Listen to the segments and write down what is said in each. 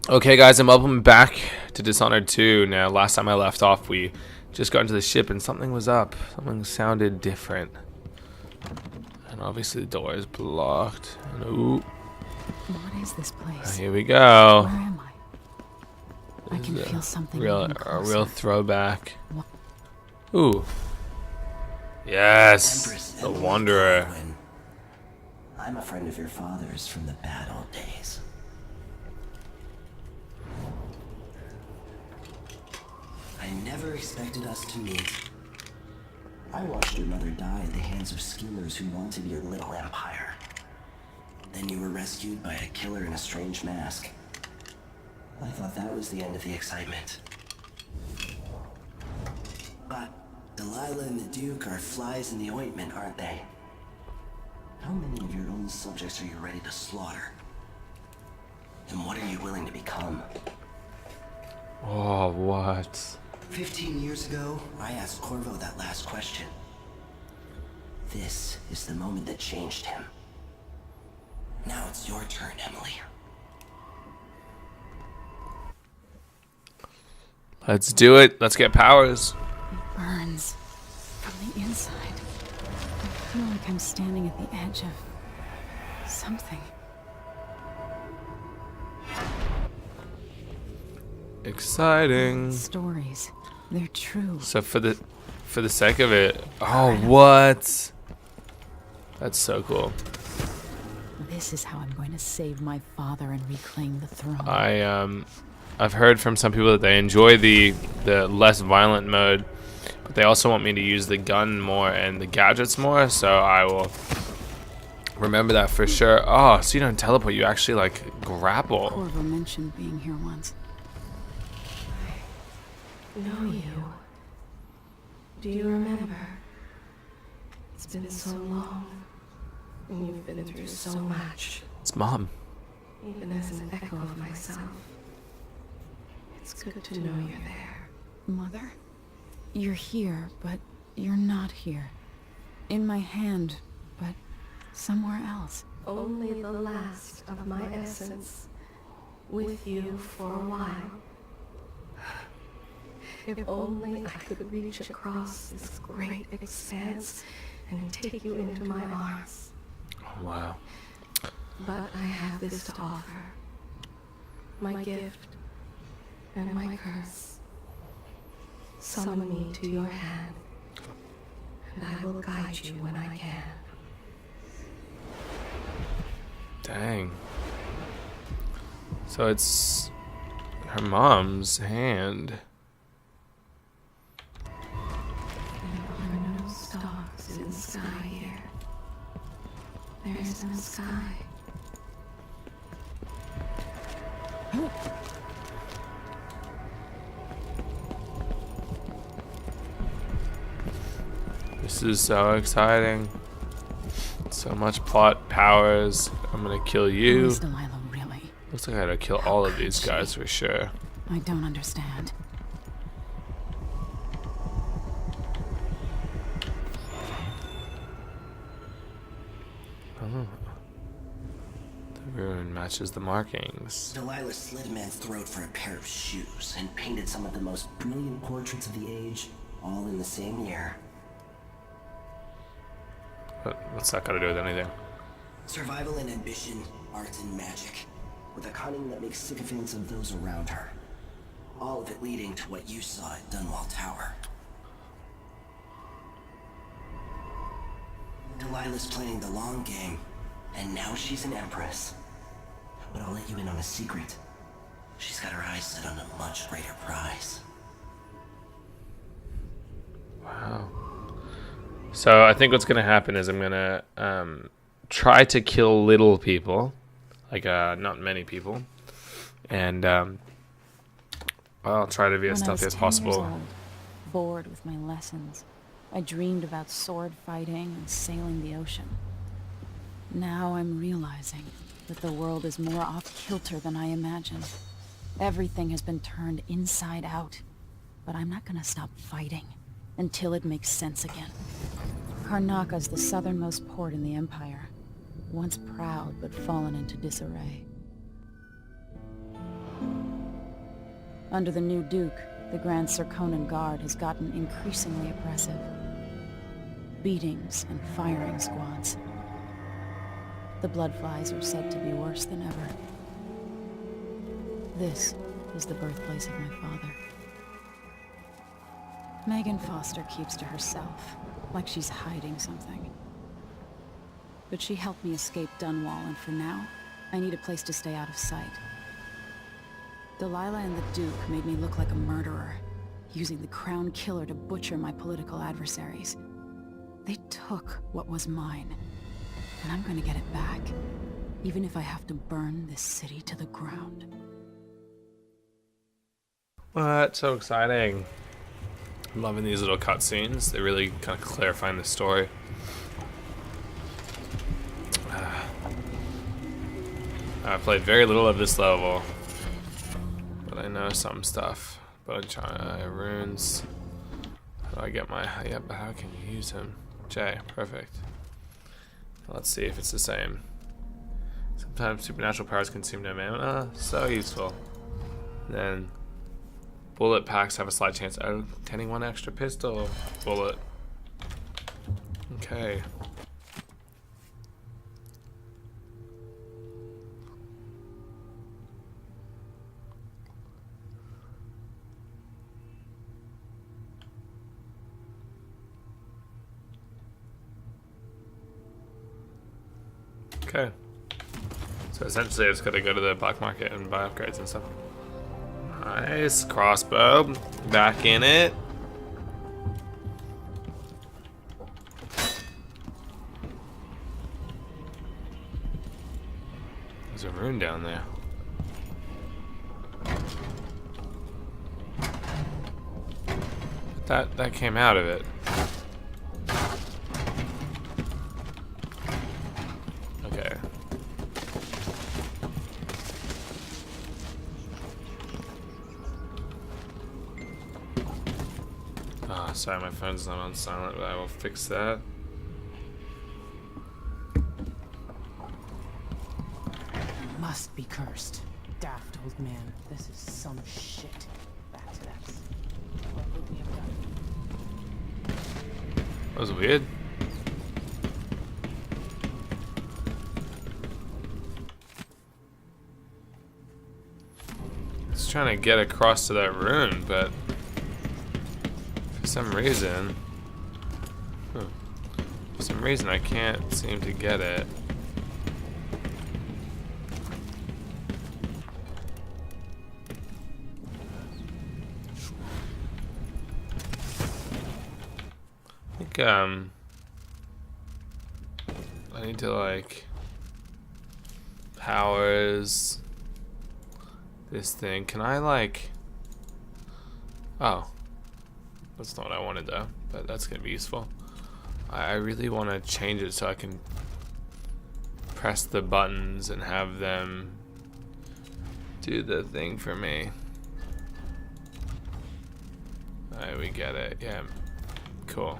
Okay, guys, and welcome back to Dishonored 2. Now, last time I left off, we just got into the ship and something was up. Something sounded different. And obviously the door is blocked. And ooh. What is this place? Here we go. Where am I? I can feel something moving A closer. real throwback. Ooh. Yes. Empress The Emily Wanderer. Godwin. I'm a friend of your father's from the bad old days. I never expected us to meet. I watched your mother die at the hands of schemers who wanted your little empire. Then you were rescued by a killer in a strange mask. I thought that was the end of the excitement. But Delilah and the Duke are flies in the ointment, aren't they? How many of your own subjects are you ready to slaughter? And what are you willing to become? Oh, what? 15 years ago, I asked Corvo that last question. This is the moment that changed him. Now it's your turn, Emily. Let's do it. Let's get powers. It burns from the inside. I feel like I'm standing at the edge of something. Exciting. Stories. They're true. So for the sake of it. Oh, what? That's so cool. This is how I'm going to save my father and reclaim the throne. I've heard from some people that they enjoy the less violent mode, but they also want me to use the gun more and the gadgets more, so I will remember that for sure. Oh, so you don't teleport, you actually like grapple. Corvo mentioned being here once. Know you. Do you remember? It's been so long, and you've been through so much, It's Mom. even as an echo of myself. It's good to know you're there. Mother? You're here, but you're not here. In my hand, but somewhere else. Only the last of my essence, with you for a while. If only I could reach across this great expanse and take you into my arms. Oh, wow. But I have this to offer. My gift and my curse. Summon me to your hand, and I will guide you when I can. Dang. So it's her mom's hand. There are no stars in the sky here. There is no sky. This is so exciting. So much plot powers. I'm gonna kill you. Who is Delilah, really? Looks like I gotta kill all of these guys for sure. I don't understand. Oh. The rune matches the markings. Delilah slit a man's throat for a pair of shoes and painted some of the most brilliant portraits of the age, all in the same year. What's that got to do with anything? Survival and ambition, art and magic, with a cunning that makes sycophants of those around her. All of it leading to what you saw at Dunwall Tower. Delilah's playing the long game, and now she's an empress. But I'll let you in on a secret. She's got her eyes set on a much greater prize. Wow. So I think what's gonna happen is I'm gonna try to kill little people, like not many people, and I'll try to be as When I was stealthy as 10 years possible. old, bored with my lessons, I dreamed about sword fighting and sailing the ocean. Now I'm realizing that the world is more off-kilter than I imagined. Everything has been turned inside out, but I'm not gonna stop fighting until it makes sense again. Karnaka's the southernmost port in the Empire, once proud but fallen into disarray. Under the new Duke, the Grand Serkonan Guard has gotten increasingly oppressive. Beatings and firing squads. The Bloodflies are said to be worse than ever. This is the birthplace of my father. Megan Foster keeps to herself, like she's hiding something. But she helped me escape Dunwall, and for now, I need a place to stay out of sight. Delilah and the Duke made me look like a murderer, using the Crown Killer to butcher my political adversaries. They took what was mine, and I'm gonna get it back, even if I have to burn this city to the ground. What? So exciting. I'm loving these little cutscenes. They really kind of clarifying the story. I played very little of this level, but I know some stuff. But runes. How do I get my? Yeah, but how can you use him? J. Perfect. Let's see if it's the same. Sometimes supernatural powers consume no mana. So useful. Then bullet packs have a slight chance of obtaining one extra pistol bullet. Okay. Okay. So essentially I just gotta go to the black market and buy upgrades and stuff. Nice. Crossbow. Back in it. There's a rune down there. That came out of it. Okay. Ah, sorry, my phone's not on silent, but I will fix that. Must be cursed. Daft old man. This is some shit. Back to that. What would we have done? That was weird. Just trying to get across to that rune, but for some reason I can't seem to get it. I think I need to like powers this thing. Can I like, oh, that's not what I wanted though, but that's gonna be useful. I really want to change it so I can press the buttons and have them do the thing for me. Alright, we get it. Yeah, cool.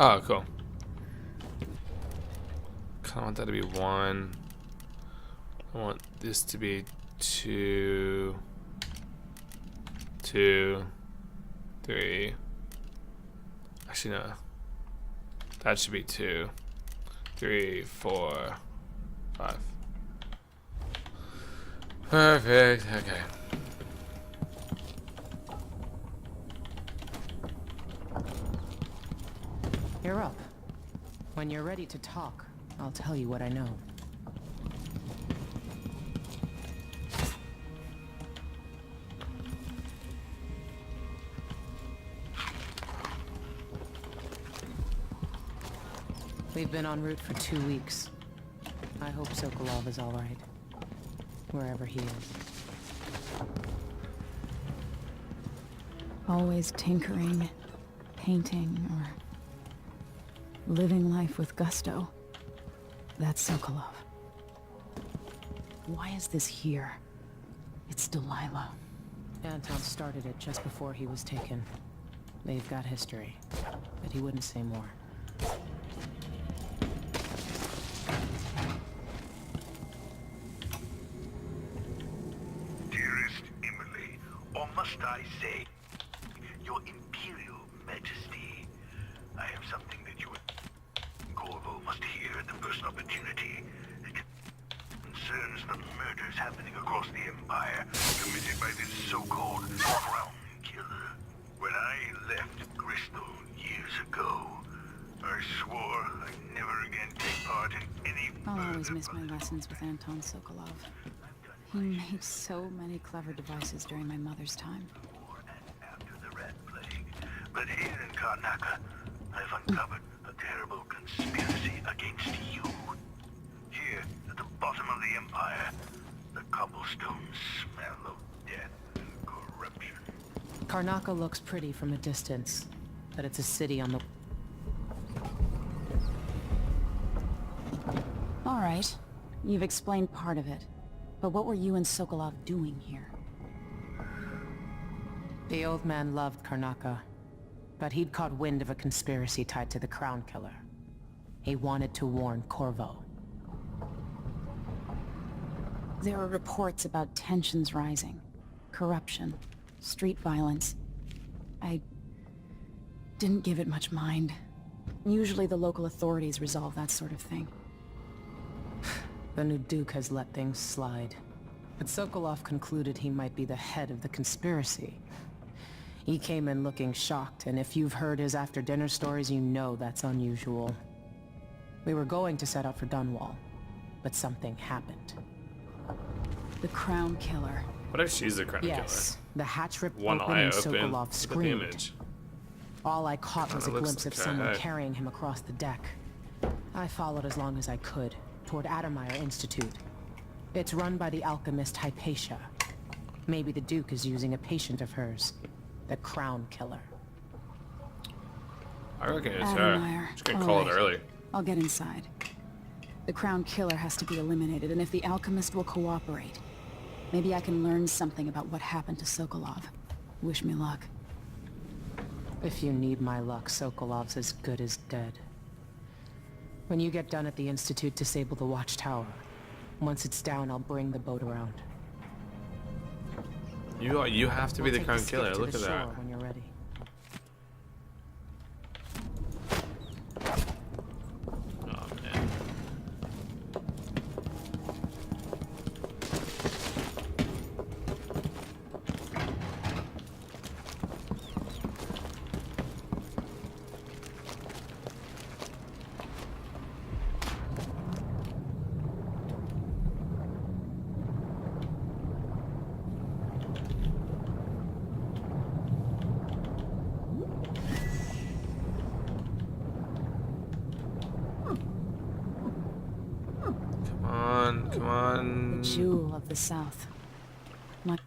Oh, cool. I want that to be 1. I want this to be 2, 2, 3. Actually, no. That should be 2, 3, 4, 5. Perfect. Okay. You're up. When you're ready to talk, I'll tell you what I know. We've been en route for 2 weeks. I hope Sokolov is all right, wherever he is. Always tinkering, painting, or living life with gusto. That's Sokolov. Why is this here? It's Delilah. Anton started it just before he was taken. They've got history, but he wouldn't say more. Dearest Emily, or must I say, Your Imperial Majesty, I have something that you and Corvo must hear at the first opportunity. It concerns the murders happening across the Empire, committed by this so-called Crown Killer. When I left Crystal years ago, I swore I'd never again take part in any I'll always further miss my lessons with Anton Sokolov. He made so many clever devices during my mother's time. before and after the Rat Plague. But here in Karnaca, I've uncovered a terrible conspiracy against you. Here, at the bottom of the Empire, the cobblestones smell of death and corruption. Karnaca looks pretty from a distance, but it's a city on the... All right, you've explained part of it. But what were you and Sokolov doing here? The old man loved Karnaca, but he'd caught wind of a conspiracy tied to the Crown Killer. He wanted to warn Corvo. There were reports about tensions rising, corruption, street violence. I didn't give it much mind. Usually the local authorities resolve that sort of thing. The new Duke has let things slide. But Sokolov concluded he might be the head of the conspiracy. He came in looking shocked, and if you've heard his after-dinner stories, you know that's unusual. We were going to set out for Dunwall, but something happened. The Crown Killer. What if she's the Crown Yes, the hatch ripped Killer? One open eye and open. Sokolov Look at the screamed. image. All I caught was a Kinda looks glimpse of like someone her. carrying him across the deck. I followed as long as I could, toward Addermeyer Institute. It's run by the alchemist Hypatia. Maybe the Duke is using a patient of hers, the Crown Killer. I reckon it's Addermeyer. her. Just gonna All call it right. early. I'll get inside. The Crown Killer has to be eliminated, and if the alchemist will cooperate, maybe I can learn something about what happened to Sokolov. Wish me luck. If you need my luck, Sokolov's as good as dead. When you get done at the Institute, disable the watchtower. Once it's down, I'll bring the boat around. You have to be We'll the take Crown skiff Killer. to Look the at shore that. when you're ready. Oh man. Come on. The jewel of the South. My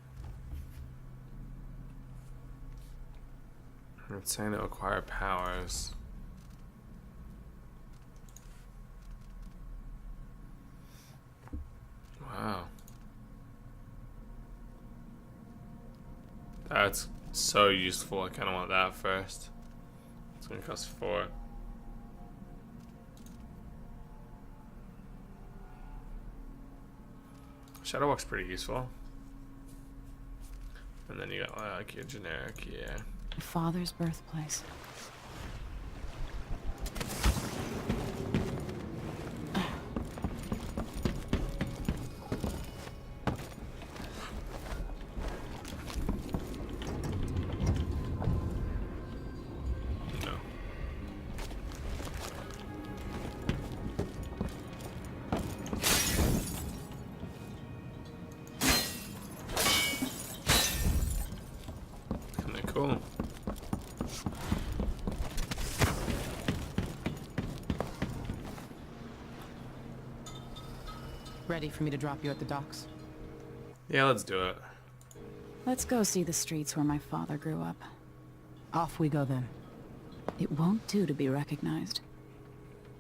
It's saying to acquire powers. Wow. That's so useful. I kind of want that first. It's going to cost 4. Shadow Walk's pretty useful. And then you got like your generic, yeah. father's birthplace. No. Kinda cool. Ready for me to drop you at the docks? Yeah, let's do it. Let's go see the streets where my father grew up. Off we go then. It won't do to be recognized.